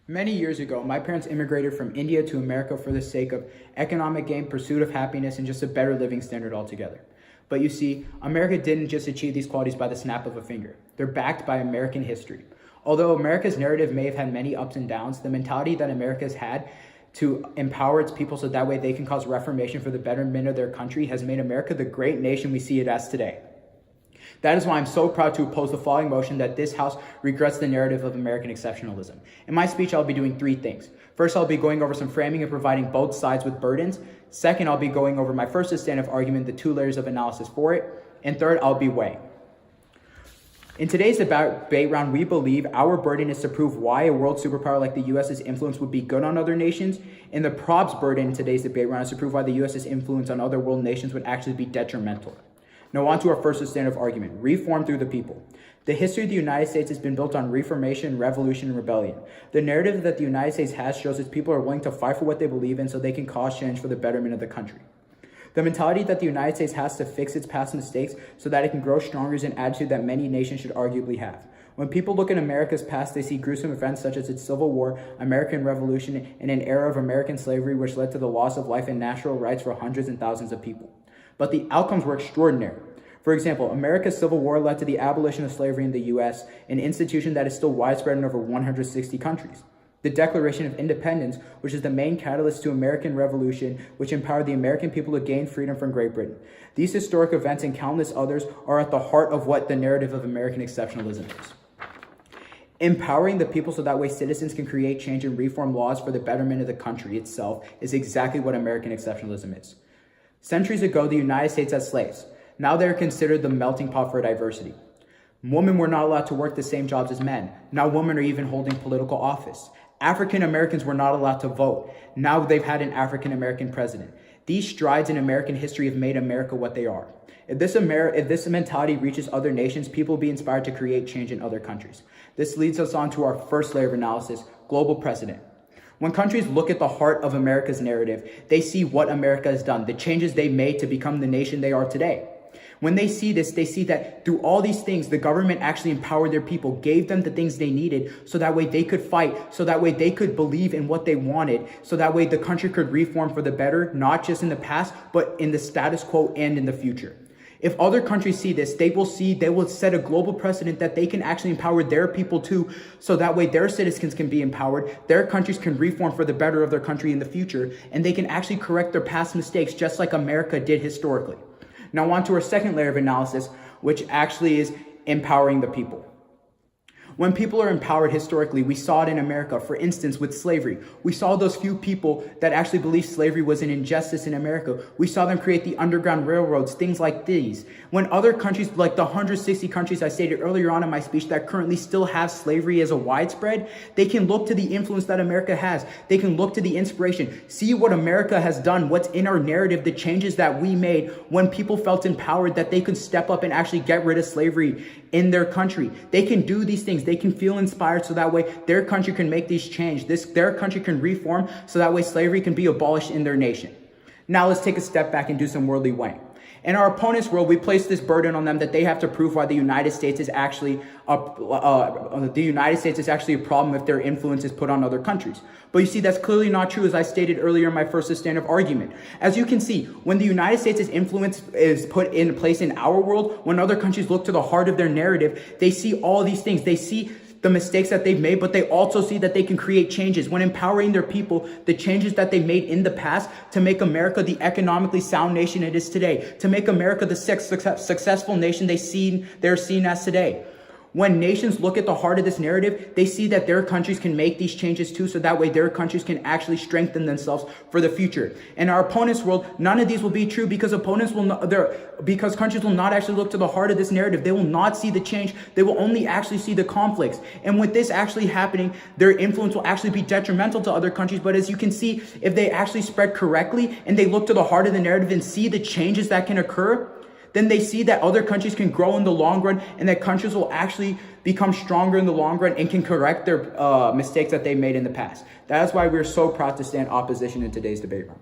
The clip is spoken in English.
Many years ago, my parents immigrated from India to America for the sake of economic gain, pursuit of happiness, and just a better living standard altogether. But you see, America didn't just achieve these qualities by the snap of a finger. They're backed by American history. Although America's narrative may have had many ups and downs, the mentality that America's had to empower its people so that way they can cause reformation for the betterment of their country has made America the great nation we see it as today. That is why I'm so proud to oppose the following motion that this House regrets the narrative of American exceptionalism. In my speech, I'll be doing three things. First, I'll be going over some framing and providing both sides with burdens. Second, I'll be going over my first substantive argument, the two layers of analysis for it. And third, I'll be weighing. In today's debate round, we believe our burden is to prove why a world superpower like the US's influence would be good on other nations, and the prob's burden in today's debate round is to prove why the US's influence on other world nations would actually be detrimental. Now on to our first substantive argument, reform through the people. The history of the United States has been built on reformation, revolution, and rebellion. The narrative that the United States has shows its people are willing to fight for what they believe in so they can cause change for the betterment of the country. The mentality that the United States has to fix its past mistakes so that it can grow stronger is an attitude that many nations should arguably have. When people look at America's past, they see gruesome events such as its Civil War, American Revolution, and an era of American slavery which led to the loss of life and natural rights for hundreds and thousands of people. But the outcomes were extraordinary. For example, America's Civil War led to the abolition of slavery in the U.S., an institution that is still widespread in over 160 countries. The Declaration of Independence, which is the main catalyst to American Revolution, which empowered the American people to gain freedom from Great Britain. These historic events and countless others are at the heart of what the narrative of American exceptionalism is. Empowering the people so that way citizens can create change and reform laws for the betterment of the country itself is exactly what American exceptionalism is. Centuries ago, the United States had slaves. Now they are considered the melting pot for diversity. Women were not allowed to work the same jobs as men. Now women are even holding political office. African Americans were not allowed to vote. Now they've had an African American president. These strides in American history have made America what they are. If this mentality reaches other nations, people will be inspired to create change in other countries. This leads us on to our first layer of analysis, global precedent. When countries look at the heart of America's narrative, they see what America has done, the changes they made to become the nation they are today. When they see this, they see that through all these things, the government actually empowered their people, gave them the things they needed so that way they could fight, so that way they could believe in what they wanted, so that way the country could reform for the better, not just in the past, but in the status quo and in the future. If other countries see this, they will set a global precedent that they can actually empower their people too, so that way their citizens can be empowered, their countries can reform for the better of their country in the future, and they can actually correct their past mistakes just like America did historically. Now on to our second layer of analysis, which actually is empowering the people. When people are empowered historically, we saw it in America, for instance, with slavery. We saw those few people that actually believed slavery was an injustice in America. We saw them create the Underground Railroads, things like these. When other countries, like the 160 countries I stated earlier on in my speech that currently still have slavery as a widespread, they can look to the influence that America has. They can look to the inspiration, see what America has done, what's in our narrative, the changes that we made when people felt empowered that they could step up and actually get rid of slavery in their country. They can do these things. They can feel inspired so that way their country can make these change. Their country can reform so that way slavery can be abolished in their nation. Now let's take a step back and do some worldly weighing. In our opponent's world, we place this burden on them that they have to prove why the United States is actually a problem if their influence is put on other countries. But you see, that's clearly not true, as I stated earlier in my first substantive argument. As you can see, when the United States' influence is put in place in our world, when other countries look to the heart of their narrative, they see all these things. They see the mistakes that they've made, but they also see that they can create changes when empowering their people, the changes that they made in the past to make America the economically sound nation it is today, to make America the successful nation they're seen as today. When nations look at the heart of this narrative, they see that their countries can make these changes too, so that way their countries can actually strengthen themselves for the future. In our opponent's world, none of these will be true because countries will not actually look to the heart of this narrative. They will not see the change. They will only actually see the conflicts. And with this actually happening, their influence will actually be detrimental to other countries. But as you can see, if they actually spread correctly and they look to the heart of the narrative and see the changes that can occur, then they see that other countries can grow in the long run and that countries will actually become stronger in the long run and can correct their mistakes that they made in the past. That is why we're so proud to stand opposition in today's debate round.